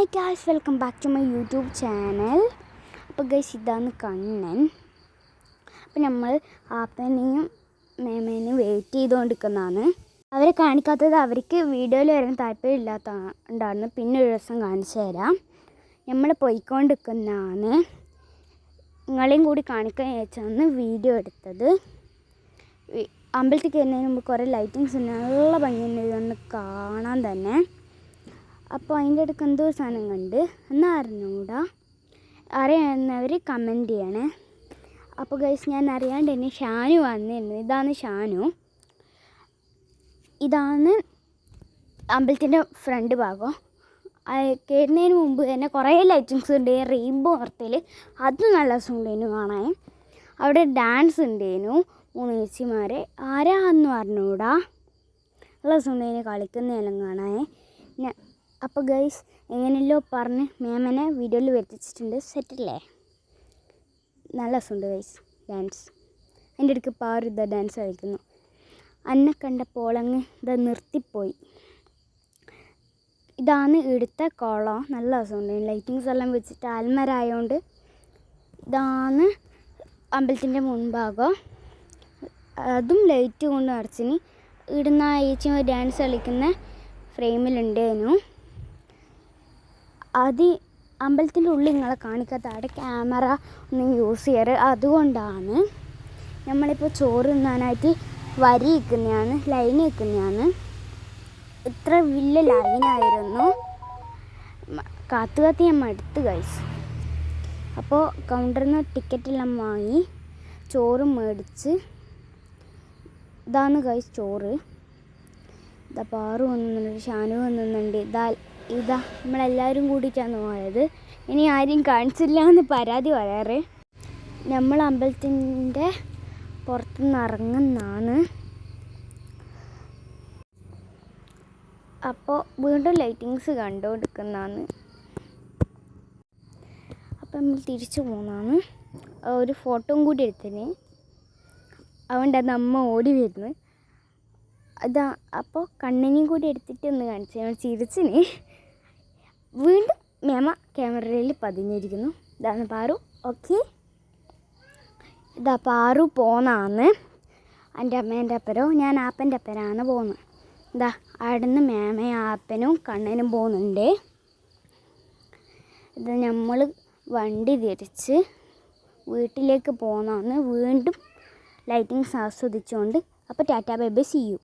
Hi guys, welcome back to my YouTube channel. അപ്പോൾ guys, ഇതാണ് കണ്ണൻ. അപ്പോൾ നമ്മൾ ആപ്പനെയും മേമേനെയും വെയിറ്റ് ചെയ്തുകൊണ്ടിരിക്കുന്നതാണ്. അവരെ കാണിക്കാത്തത് അവർക്ക് വീഡിയോയിൽ വരാൻ താല്പര്യമില്ലാത്തതുകൊണ്ടാണ്. പിന്നെ ഒരു ദിവസം കാണിച്ചു തരാം. നമ്മൾ പോയിക്കൊണ്ടിരിക്കുന്നതാണ്. നിങ്ങളെയും കൂടി കാണിക്കാൻ വെച്ചാണ് വീഡിയോ എടുത്തത്. അമ്പലത്തിൽ കയറുന്നതിന് മുമ്പ് കുറേ ലൈറ്റിങ്സ് ഉണ്ട്. നല്ല ഭംഗിയുണ്ട് ഇതൊന്ന് കാണാൻ തന്നെ. അപ്പോൾ അതിൻ്റെ അടുക്ക് എന്തോ സാധനം കണ്ട് എന്നാൽ അറിഞ്ഞൂടാ. അറിയാവുന്നവർ കമൻറ്റ് ചെയ്യണേ. അപ്പോൾ ഗൈസ്, ഞാൻ അറിയാണ്ട് തന്നെ ഷാനു വന്നിരുന്നു. ഇതാണ് ഷാനു. ഇതാണ് അമ്പലത്തിൻ്റെ ഫ്രണ്ട് ഭാഗം. കയറുന്നതിന് മുമ്പ് തന്നെ കുറേ ലൈറ്റിങ്സ് ഉണ്ട്. റെയിൻബോ നിർത്തൽ അത് നല്ല രസമുണ്ടായിരുന്നു കാണാൻ. അവിടെ ഡാൻസ് ഉണ്ടായിരുന്നു 3 ചേച്ചിമാർ. ആരാന്ന് പറഞ്ഞൂടാ. നല്ല രസമുണ്ടായിരുന്നു കളിക്കുന്നതെല്ലാം കാണാൻ. അപ്പോൾ ഗൈസ്, എങ്ങനെയല്ലോ പറഞ്ഞ് മേമനെ വീഡിയോയിൽ വരുത്തിച്ചിട്ടുണ്ട്. സെറ്റല്ലേ? നല്ല രസമുണ്ട് ഗൈസ് ഡാൻസ്. അതിൻ്റെ ഇടയ്ക്ക് പാറു ഇതാ ഡാൻസ് കളിക്കുന്നു. അന്നെ കണ്ടപ്പോൾ അങ്ങ് ഇതാ നിർത്തിപ്പോയി. ഇതാണ് ഇവിടുത്തെ കുളം. നല്ല രസമുണ്ട്. ലൈറ്റിങ്സ് എല്ലാം വെച്ചിട്ട് ആൽമരായതുകൊണ്ട്. ഇതാണ് അമ്പലത്തിൻ്റെ മുൻഭാഗം. അതും ലൈറ്റ് കൊണ്ട് അടച്ചിന്. ഇടുന്ന ചേച്ചി ഡാൻസ് കളിക്കുന്ന ഫ്രെയിമിലുണ്ടായിരുന്നു. അത് അമ്പലത്തിൻ്റെ ഉള്ളിൽ നിങ്ങളെ കാണിക്കാത്ത അവിടെ ക്യാമറ ഒന്നും യൂസ് ചെയ്യാറ്. അതുകൊണ്ടാണ് നമ്മളിപ്പോൾ ചോറ് തിന്നാനായിട്ട് വരി നിൽക്കുന്നതാണ്, ലൈൻ നിൽക്കുന്നതാണ്. ഇത്ര വലിയ ലൈനായിരുന്നു. കാത്തു ഞാൻ മടുത്ത് ഗൈസ്. അപ്പോൾ കൗണ്ടറിൽ നിന്ന് ടിക്കറ്റെല്ലാം വാങ്ങി ചോറ് മേടിച്ച്. ഇതാണ് ഗൈസ് ചോറ്. ഇതാ പാറു വന്നുണ്ട്, ഷാനു വന്നുണ്ട്. ഇതാ നമ്മളെല്ലാവരും കൂടിയിട്ടാണ് പോയത്. ഇനി ആരും കാണിച്ചില്ല എന്ന് പരാതി പറയാറ്. നമ്മൾ അമ്പലത്തിൻ്റെ പുറത്തുനിന്ന് ഇറങ്ങുന്നതാണ്. അപ്പോൾ വീണ്ടും ലൈറ്റിങ്സ് കണ്ടുകൊടുക്കുന്നതാണ്. അപ്പോൾ നമ്മൾ തിരിച്ചു പോകുന്നതാണ്. ഒരു ഫോട്ടോയും കൂടി എടുത്തിന്. അതുകൊണ്ട് അത് അമ്മ ഓടി വരുന്നു. അതാ അപ്പോൾ കണ്ണിനെയും കൂടി എടുത്തിട്ട് ഒന്ന് കാണിച്ചു. നമ്മൾ ചിരിച്ചിന്. വീണ്ടും മേമ ക്യാമറയിൽ പതിഞ്ഞിരിക്കുന്നു. ഇതാണ് പാറു. ഓക്കെ, ഇതാ പാറു പോന്നാന്ന്. എൻ്റെ അമ്മേൻ്റെ അപ്പരോ ഞാൻ ആപ്പൻ്റെ അപ്പരാണ് പോകുന്നത്. ഇതാ അവിടെ നിന്ന് മേമയും ആപ്പനും കണ്ണനും പോകുന്നുണ്ട്. ഇത് നമ്മൾ വണ്ടി തിരിച്ച് വീട്ടിലേക്ക് പോകുന്നതാണ്. വീണ്ടും ലൈറ്റിങ്സ് ആസ്വദിച്ചുകൊണ്ട്. അപ്പോൾ tata bye bye, see U.